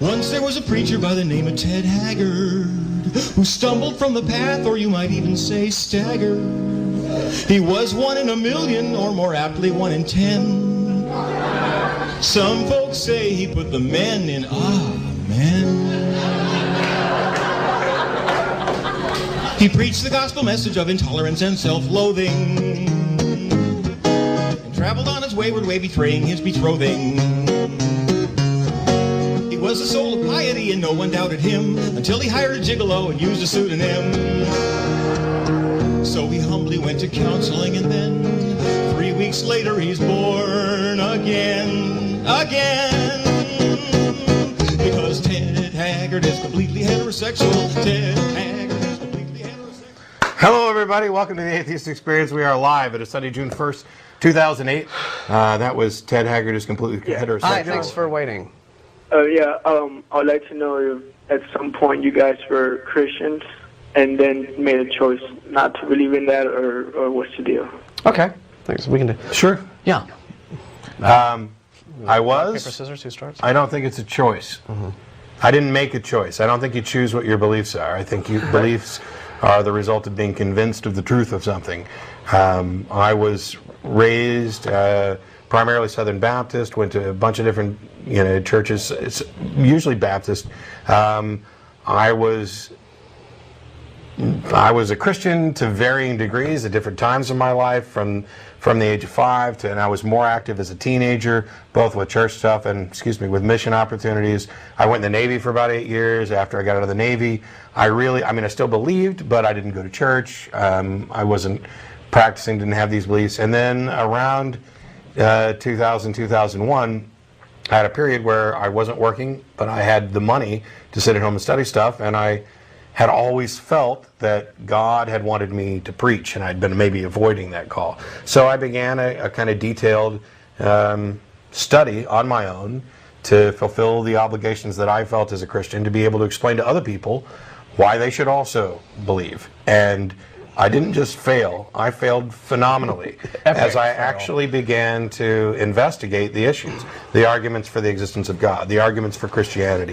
Once there was a preacher by the name of Ted Haggard who stumbled from the path, or you might even say staggered. He was 1 in a million, or more aptly 1 in 10. Some folks say he put the men in amen. He preached the gospel message of intolerance and self-loathing, and traveled on his wayward way betraying his betrothing. He was the soul of piety and no one doubted him, until he hired a gigolo and used a pseudonym. So he humbly went to counseling, and then 3 weeks later he's born again. Because Ted Haggard is completely heterosexual. Ted Haggard is completely heterosexual. Hello everybody, welcome to the Atheist Experience. We are live. It is Sunday, June 1st, 2008. That was Ted Haggard is completely heterosexual. Hi, thanks for waiting. I'd like to know if at some point you guys were Christians and then made a choice not to believe in that, or what's the deal? Okay, thanks. We can do. Sure. Yeah. I was. Paper, scissors, who starts? I don't think it's a choice. I didn't make a choice. I don't think you choose what your beliefs are. I think your beliefs are the result of being convinced of the truth of something. I was raised primarily Southern Baptist, went to a bunch of different churches, usually Baptist. I was a Christian to varying degrees at different times in my life, from the age of 5 to, and I was more active as a teenager, both with church stuff and, with mission opportunities. I went in the Navy for about 8 years. After I got out of the Navy, I still believed, but I didn't go to church. I wasn't practicing, didn't have these beliefs. And then around 2000, 2001, I had a period where I wasn't working, but I had the money to sit at home and study stuff, and I had always felt that God had wanted me to preach, and I'd been maybe avoiding that call. So I began a kind of detailed study on my own to fulfill the obligations that I felt as a Christian, to be able to explain to other people why they should also believe. And I didn't just fail, I failed phenomenally as I actually began to investigate the issues, the arguments for the existence of God, the arguments for Christianity.